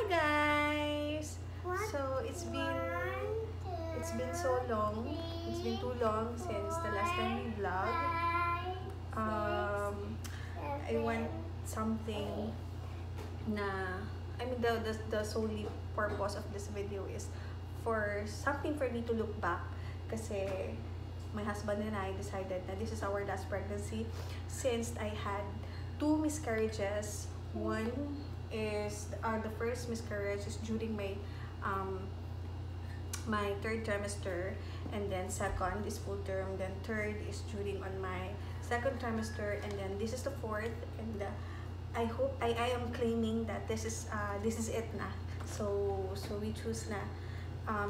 guys! So it's been so long. It's been too long since the last time we vlogged. I want something na, I mean the solely purpose of this video is for something for me to look back, kasi my husband and I decided that this is our last pregnancy since I had 2 miscarriages. One is the first miscarriage is during my my 3rd trimester, and then second is full term, then third is during on my 2nd trimester, and then this is the 4th, and I hope I am claiming that this is it na. So we choose na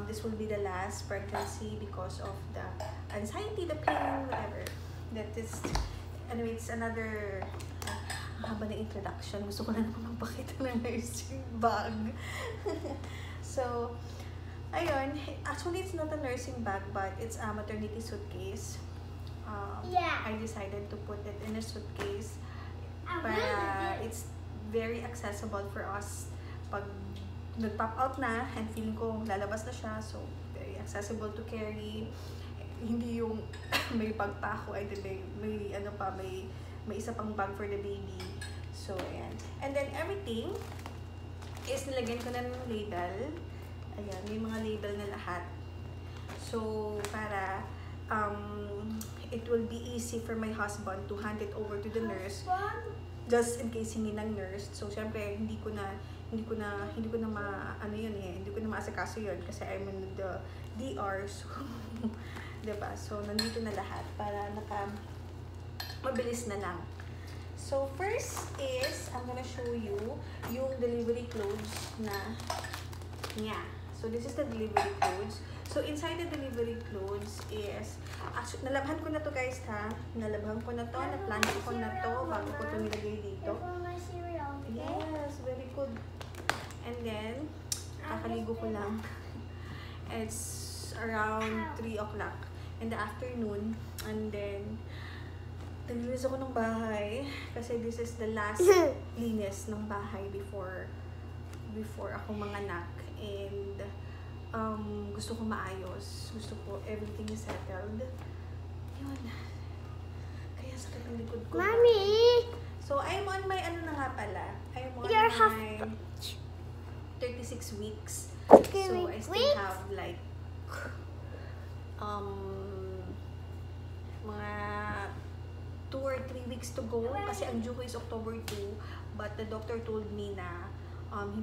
this will be the last pregnancy because of the anxiety, the pain, whatever. That is, anyway, it's another haba na introduction. Gusto ko na naman magpakita ng nursing bag. So, ayun. Actually, it's not a nursing bag, but it's a maternity suitcase. I decided to put it in a suitcase para it's very accessible for us pag nag-pop out na and feeling ko lalabas na siya, so very accessible to carry. Hindi yung may bag pa ako, may ano pa, may isa pang bag for the baby. So ayan, and then everything is nilagyan ko na ng label. Ayan, may mga label na lahat, so para it will be easy for my husband to hand it over to the nurse just in case hindi ng nurse. So syempre hindi ko na maasikaso yun kasi I'm in the DR, so diba? So nandito na lahat para mabilis na lang. So first is I'm gonna show you yung delivery clothes na So this is the delivery clothes. So inside the delivery clothes is, actually, nalabhan ko na to guys ha. Nalabhan ko na to, na-plano ko na to bago ko to nilagay dito. Yes, very good. And then, kakaligo ko lang. It's around 3 o'clock in the afternoon. And then, nalinis ako ng bahay kasi this is the last linis ng bahay before ako manganak. And gusto ko maayos. Gusto ko everything is settled. Yun. Kaya sakit ang likod ko. Mommy! So, I'm on my, ano na nga pala? I'm on my 36 weeks. Okay, so, I still have like mga 2 or 3 weeks to go. Kasi ang due ko is October 2. But the doctor told me na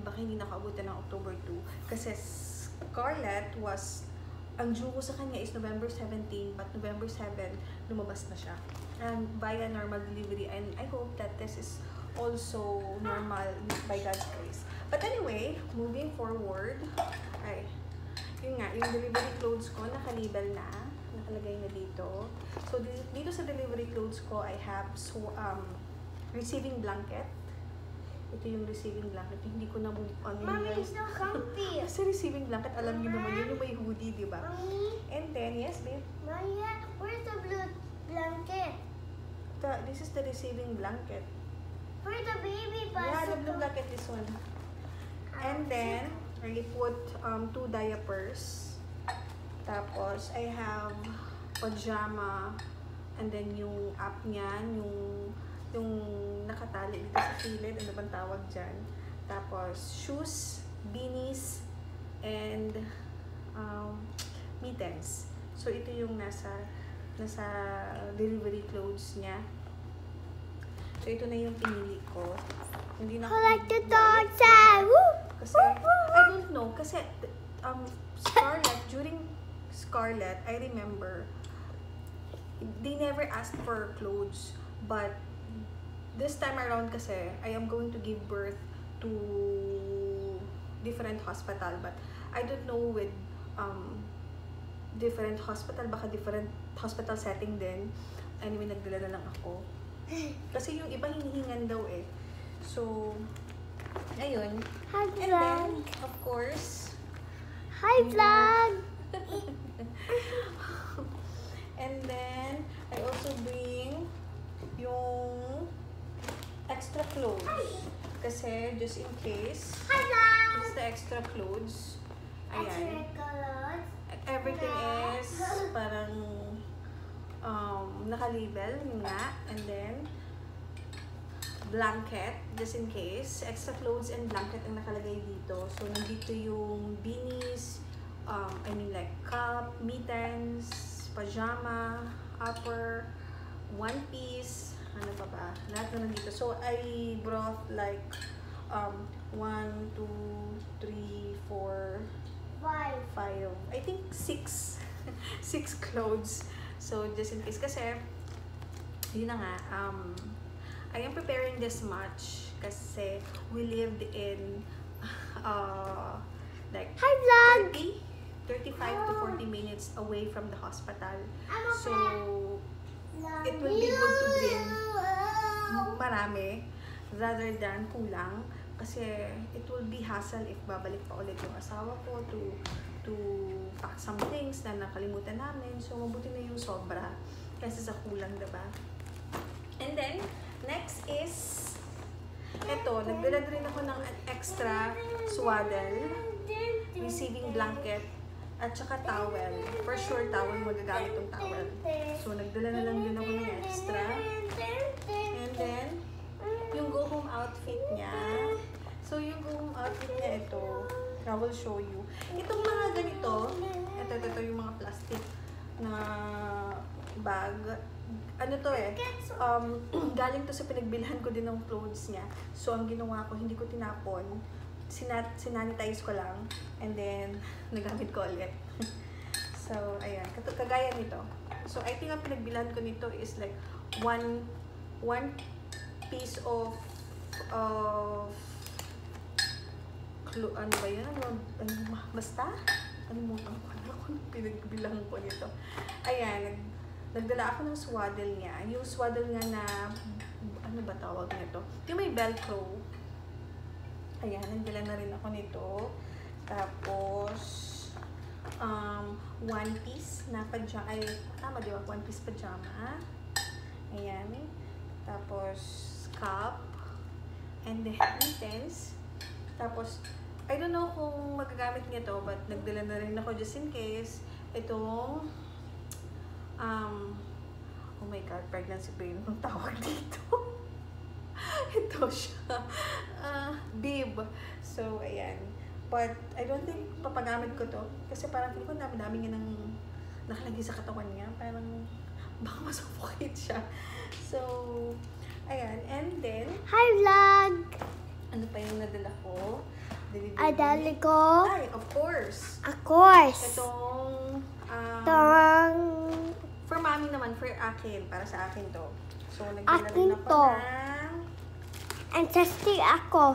baka hindi nakaabutan ng October 2. Kasi Scarlett was, ang due ko sa kanya is November 17, but November 7, lumabas na siya. And via normal delivery. And I hope that this is also normal by God's grace. But anyway, moving forward, yun nga, yung delivery clothes ko, nakalabel na. Nakalagay na dito. So, dito sa delivery clothes ko, I have receiving blanket. Ito yung receiving blanket. Hindi ko na Mommy, it's not comfy. Sa receiving blanket, alam niyo naman yun, yung may hoodie, di ba? And then, yes, babe? Mommy, where's the blue blanket? This is the receiving blanket. For the baby, Yeah, the blue blanket, this one. And then, I put 2 diapers. Tapos, I have pajama. And then, yung up niyan, yung nakatali dito sa kilid, ano bang tawag dyan. Tapos, shoes, beanies, and mittens. So, ito yung nasa delivery clothes niya. So, ito na yung pinili ko. Hindi na Collect the dogs out! Kasi, I don't know, kasi Scarlett, during Scarlett, I remember, they never asked for clothes, but this time around kasi, I am going to give birth to different hospital, but I don't know with different hospital, baka different hospital setting din. Anyway, nagdala na lang ako. Kasi yung iba hinihingan daw eh. So, ayun. Hi, And then, of course, hi, vlog! And then, I also bring yung extra clothes. Kasi, just in case, Hi, vlog! is the extra clothes. Ayan. Extra colors. Everything is parang naka-label, yun nga. And then, blanket, just in case. Extra clothes and blanket ang nakalagay dito. So, nandito yung beanies, I mean like cap, mittens, pajama, upper, one piece, ano pa ba? Lahat na nandito. So, I brought like 1, 2, 3, 4, 5, I think 6 6 clothes. So just in case kasi yun na nga, I am preparing this much kasi we lived in like Hi vlog. 35 to 40 minutes away from the hospital. I'm So it will be good to bring marami rather than kulang. Kasi it will be hassle if babalik pa ulit yung asawa ko to pack some things na nakalimutan namin. So, mabuti na yung sobra kasi sa kulang, diba? And then, next is eto, nagdala rin ako ng extra swaddle, receiving blanket, at saka towel. For sure, towel, magagamit yung towel. So, nagdala na lang din ako ng extra. And then, yung go home outfit niya. So, yung go home outfit niya ito. I will show you. Itong mga ganito, ito yung mga plastic na bag. Ano to eh, galing to sa pinagbilhan ko din ng clothes niya. So, ang ginawa ko, hindi ko tinapon. Sinanitize ko lang. And then, nagamit ko ulit. So, ayan. Kagaya nito. So, I think ang pinagbilhan ko nito is like one piece of ano ba yun? Basta? Animutan ko na kung pinagbilang ko nito. Ayan, nagdala ako ng swaddle niya. Yung swaddle niya na, ano ba tawag nito? Yung may velcro. Ayan, nagdala na rin ako nito. Tapos, one piece na pajama. Ay, tama di ba? One piece pajama. Ayan. Tapos, cup. And then, mittens. Tapos, I don't know kung magagamit niya to, but nagdala na rin ako just in case. Itong, oh my God, pregnancy pain ang tawag dito. Ito siya. Bib. So, ayan. But, I don't think papagamit ko to. Kasi parang feeling ko dami-dami niya nang nakalagay sa katawan niya. Parang, baka masuffocate siya. So, ayan. And then, Hi vlog. ano pa yung nadala ko? Adali ko. Ay, of course. Of course. Itong, Tong. for mommy naman, for akin. Para sa akin to. So, nagdala Akin rin ako to. ng, And testing ako.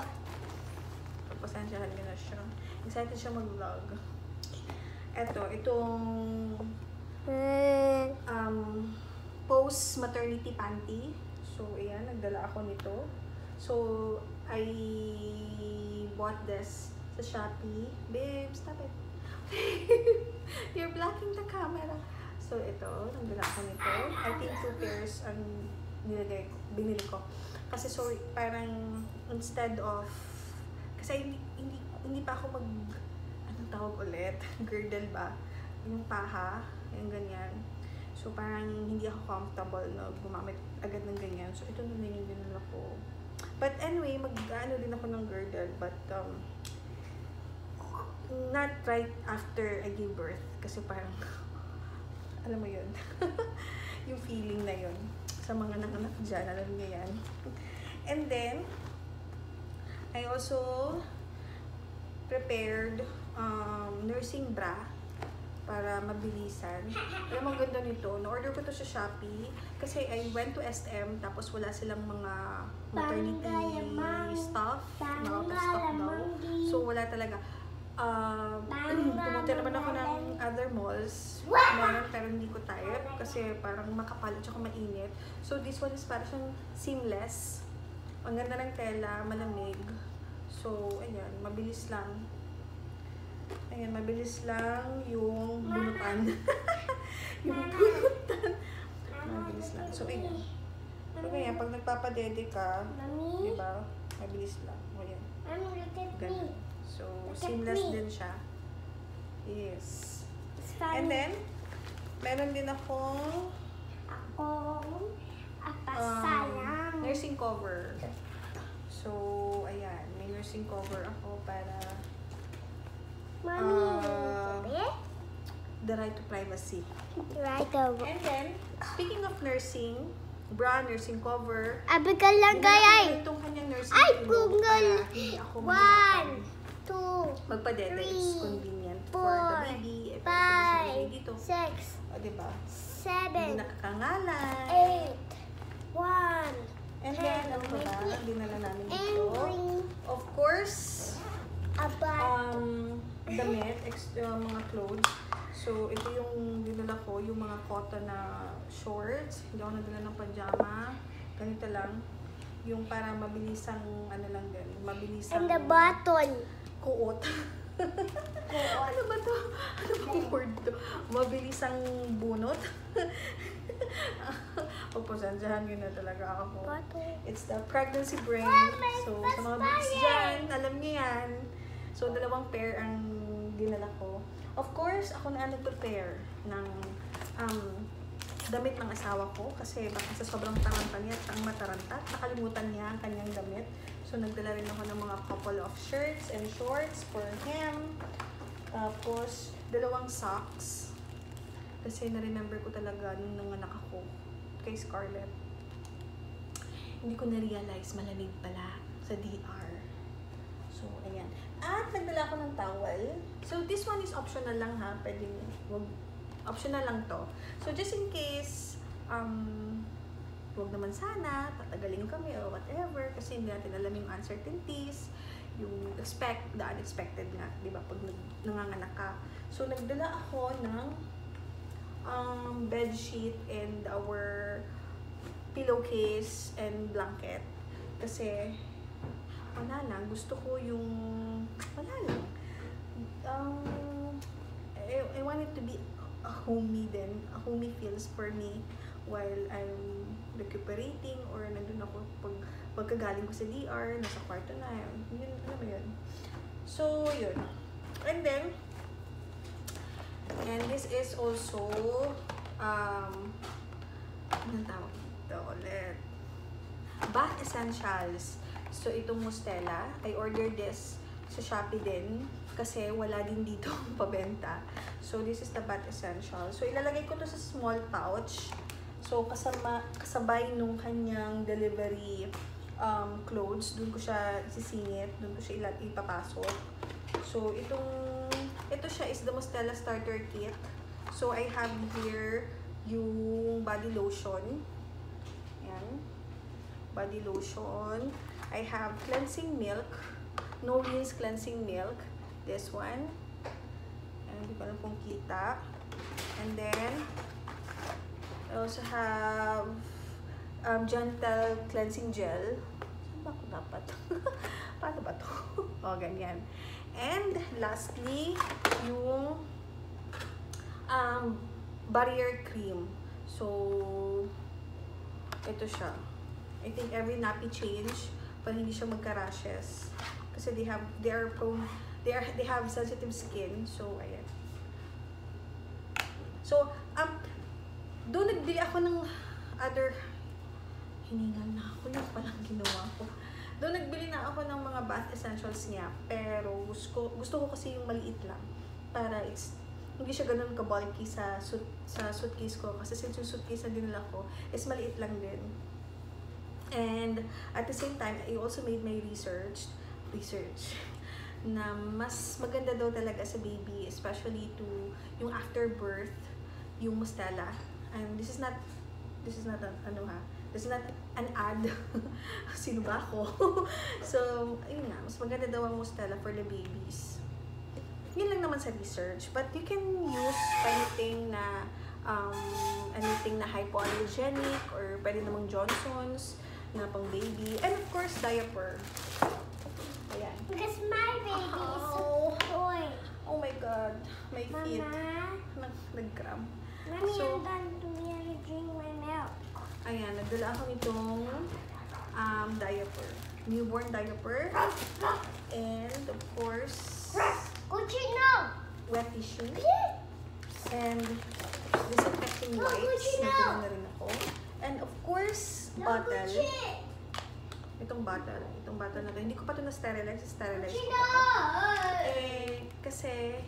pasensyahan niyo na siya. Excited siya mag-vlog. Itong, post-maternity panty. So, ayan, nagdala ako nito. So, I bought this sa Shopee. Babe, stop it. You're blocking the camera. So, ito, nagdala ako nito. I think 2 pairs ang binili ko. Kasi, so, parang, instead of, kasi hindi pa ako anong tawag ulit? Girdle ba? Yung paha, yung ganyan. So, parang hindi ako comfortable na gumamit agad ng ganyan. So, ito na yung dinala ko. But anyway, mag-ano din ako ng girdle. But, not right after I gave birth. Kasi parang, alam mo yun. Yung feeling na yun. Sa mga nanganak dyan, alam niyo yan. And then, I also prepared nursing bra para mabilisan. Alam mo, ang ganda nito. Na-order ko to sa Shopee kasi I went to SM tapos wala silang mga maternity stuff. Out of stock daw. So, wala talaga. Pumunta naman ako ng other malls. Meron pero hindi ko type kasi parang makapal at saka mainit. So, this one is parang siyang seamless. Ang ganda ng tela, malamig. So, ayan, mabilis lang. Ayan, mabilis lang yung bunutan. Yung bunutan. Mabilis lang. So, ayan. So, kaya, pag nagpapadede ka, diba, mabilis lang. O, ayan. Mommy, look at me. Ganun. So, Look at seamless me. din siya. Yes. It's funny. And then, meron din akong pasalang. nursing cover. So, ayan. May nursing cover ako para Mommy, the right to privacy. right over. And then, speaking of nursing, bra, nursing cover, Abigal lang gayay. itong kanyang nursing Ay, pillow bungal. para hindi ako 1, 2, magpadede. It's 3, convenient for the 4, baby. If 5, dito. 6, O, diba? 7, Hindi nakakangalan. 8, 1. And then, ano ba ba? Dinala namin And dito. ring. Of course, About damit, extra mga clothes. So, ito yung dinala ko, yung mga cotton na shorts. Hindi ako nadala ng pajama. Ganito lang. Yung para mabilisang, ano lang din, mabilisang and the button. kuot. Ano ba to? Ano bang word to? Mabilisang bunot. Pagpasensyahan yun na talaga ako. Button. It's the pregnancy brain. Mama, So, it's sa mga babes expired. dyan, alam niyo yan. So, 2 pair ang dinala ko. Of course, ako na nag-prepare ng damit ng asawa ko kasi baka sa sobrang taranta niya at ang mataranta, nakalimutan niya ang kanyang damit. So, nagdala rin ako ng mga couple of shirts and shorts for him. Tapos, 2 socks. Kasi na-remember ko talaga nung nanganak ako kay Scarlett. Hindi ko na-realize malamig pala sa DR. So, ayan. At nagdala ako ng towel. So, this one is optional lang ha. Pwede, optional lang to. So, just in case, huwag naman sana, tatagaling kami or whatever. Kasi hindi natin alam yung uncertainties, yung the unexpected nga, di ba, pag nanganganak ka. So, nagdala ako ng bed sheet and our pillowcase and blanket. Kasi, wala lang. Gusto ko yung, wala lang. I want it to be a homey din. A homey feels for me while I'm recuperating or nandun ako pagkagaling ko sa DR, nasa kwarto na yun. Yun, alam mo yun. So, yun. And then, and this is also, anong tawag dito ulit? Bath Essentials. So, itong Mustela, I ordered this sa Shopee din kasi wala din dito pabenta. So, this is the Bath Essentials. So, ilalagay ko to sa small pouch. So, kasabay nung kanyang delivery clothes. Doon ko siya sisingit. Doon ko siya ipapasok. So, ito siya is the Mustela Starter Kit. So, I have here yung body lotion. Ayan. Body lotion. I have cleansing milk. No rinse cleansing milk. This one. And hindi ko alam kung kita. And then, I also have gentle cleansing gel. Saan ba ako dapat? Paano ba to? O, ganyan. And lastly, yung barrier cream. So, ito siya. I think every nappy change para hindi siya magka-rashes. Kasi they have sensitive skin. So, ayan. So, doon nagbili ako ng other, hiningal na ako lang palang ginawa ko. Doon nagbili na ako ng mga bath essentials niya. Pero gusto ko kasi yung maliit lang. Para hindi siya ganun ka-bulky sa suitcase ko. Kasi since yung suitcase na dinala ko is maliit lang din. And at the same time, I also made my research na mas maganda daw talaga sa baby, especially to yung after birth, yung Mustela. And this is not an ad. Sino ba ako? So, ayun nga, mas maganda daw ang Mustela for the babies. Yun lang naman sa research. But you can use anything na hypoallergenic or pwede namang Johnson's na pang baby. And of course, diaper. Ayan. Because my baby is a boy. Oh my God. My feet. Mama, Nag-cramp. Mommy, So, I'm done to drink my milk. ayan, nagdala ako nitong diaper. Newborn diaper. And of course, nagdala na rin ako. And of course, bottle. Itong bottle na to. Hindi ko pa ito na-sterilize. Sterilize ko pa to. Kasi,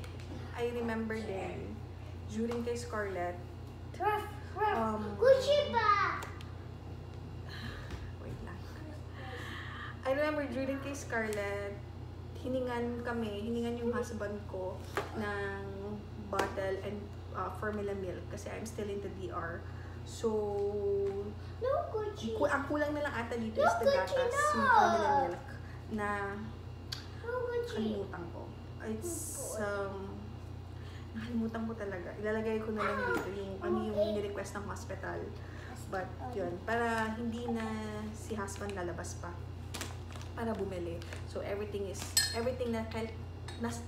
I remember din, during kay Scarlett, wait lang. I remember during kay Scarlett, hiningan yung husband ko ng bottle and formula milk kasi I'm still in the DR. So, ang kulang na lang ata dito is the gatas, yung formula milk na nakalimutan ko. Nakalimutan ko talaga. Ilalagay ko na lang dito yung ni-request ng hospital. But, yun, para hindi na si husband lalabas pa para bumili. So, everything na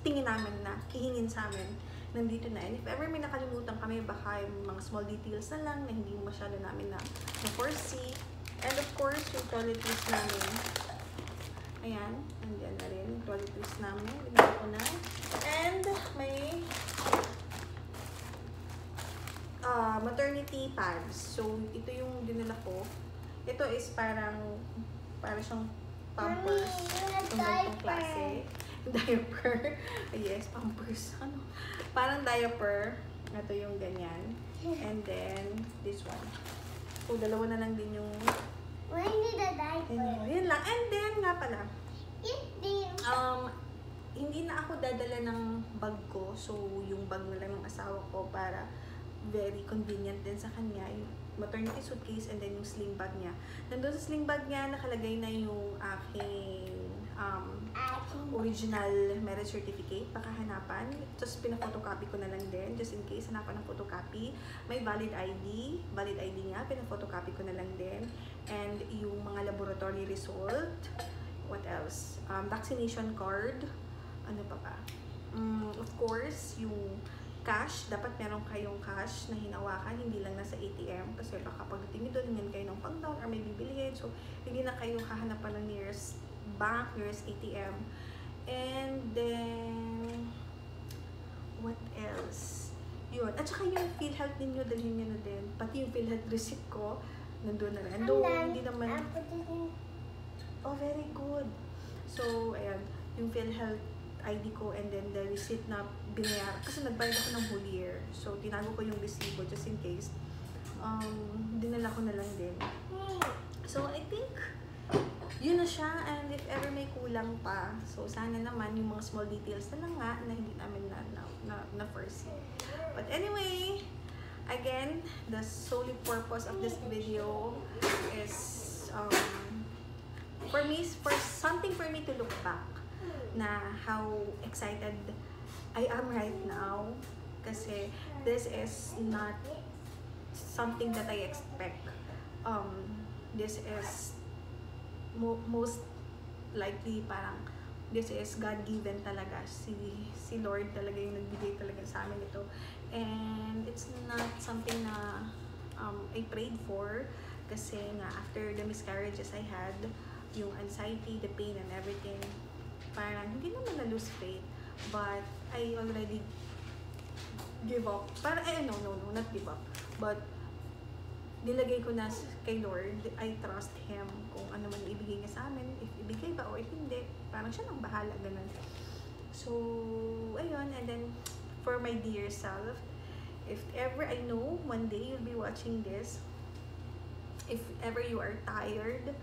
tingin namin na hihingin sa amin, nandito na. And if ever may nakalimutan kami, baka yung mga small details na lang na hindi masyado namin na foresee. And of course, yung toiletries namin. Ayan, nandiyan na rin yung toiletries namin. Binili ko na. And may maternity pads. So, ito yung dinala ko. Ito is para siyang pampers. Itong ganitong klase. Diaper. Yes, pampers. Parang diaper. Ito yung ganyan. And then, this one. So, dalawa na lang din yung... I need a diaper. Yun lang. And then, nga pala. Hindi na ako dadala ng bag ko. So, yung bag na lang ng asawa ko para very convenient din sa kanya. Yung maternity suitcase and then yung sling bag niya. Nandun sa sling bag niya, nakalagay na yung aking original marriage certificate, baka hanapan. Just pina-photocopy ko na lang din, just in case hanapan ng photocopy. May valid ID niya, pina-photocopy ko na lang din. And yung mga laboratory result, what else? Vaccination card, ano pa ba? Of course, yung cash, dapat meron kayong cash na hinawakan, hindi lang nasa ATM kasi baka pagdating nyo doon, hindi kayo ng pang-down or may bibilihin, so hindi na kayo hahanapan ng nearest bank, nearest ATM. And then, what else? Yun. At saka yung PhilHealth ninyo, dalhin nyo na din. Pati yung PhilHealth receipt ko, nandun na rin. Hindi naman... Oh, very good. So, ayan. Yung PhilHealth ID ko and then the receipt na binayaran. Kasi nagbayad ako ng whole year. So, tinago ko yung resibo just in case. Dinala ko na lang din. So, I think, yun na siya. And if ever may kulang pa, so sana naman yung mga small details na lang nga na hindi namin na-foresee. But anyway, again, the solely purpose of this video is for something for me to look back na how excited I am right now kasi this is not something that I expect. This is most likely parang this is God-given talaga. Si Lord talaga yung nagbigay talaga sa amin ito. And it's not something na I prayed for kasi nga after the miscarriages I had, yung anxiety, the pain and everything, parang hindi naman na-lose faith, but I already give up. Parang, no, not give up. But, nilagay ko na kay Lord, I trust Him kung ano man ibigay niya sa amin, if ibigay ba o if hindi, parang siya nang bahala, ganun. So, ayun, and then, for my dear self, if ever I know, one day you'll be watching this, if ever you are tired,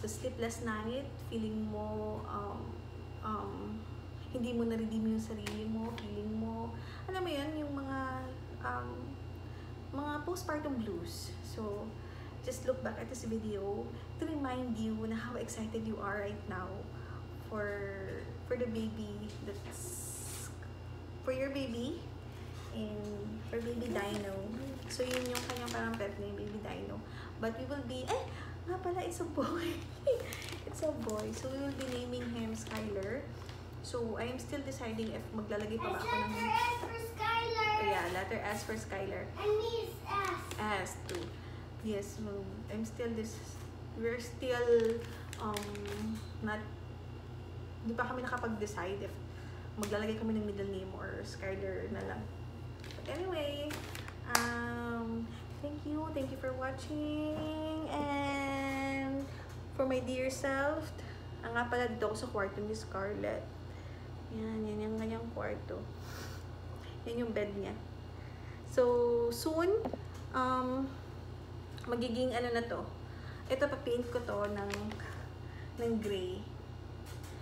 the sleepless night, feeling mo, hindi mo na-redeem yung sarili mo, feeling mo, alam mo yun, yung mga postpartum blues. So, just look back at this video to remind you na how excited you are right now for the baby for your baby and for baby Dino. So, yun yung kanyang parang pet name, baby Dino. But we will be, nga pala, it's a boy. It's a boy. So, we will be naming him Skyler. So, I am still deciding if maglalagay pa ba ako ng... Letter S for Skylar. Yeah, letter S for Skyler. And me is S. S too. Yes, I'm still we're still, not, di pa kami nakapag-decide if maglalagay kami ng middle name or Skyler na lang. But anyway, Thank you. Thank you for watching. And for my dear self, nga pala dito ako sa kwarto ni Scarlett. Yan yung kanyang kwarto. Yan yung bed niya. So, soon, magiging ano na to. Ito, papaint ko to ng gray.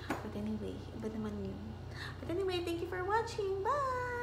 But anyway, iba naman yun. But anyway, thank you for watching. Bye!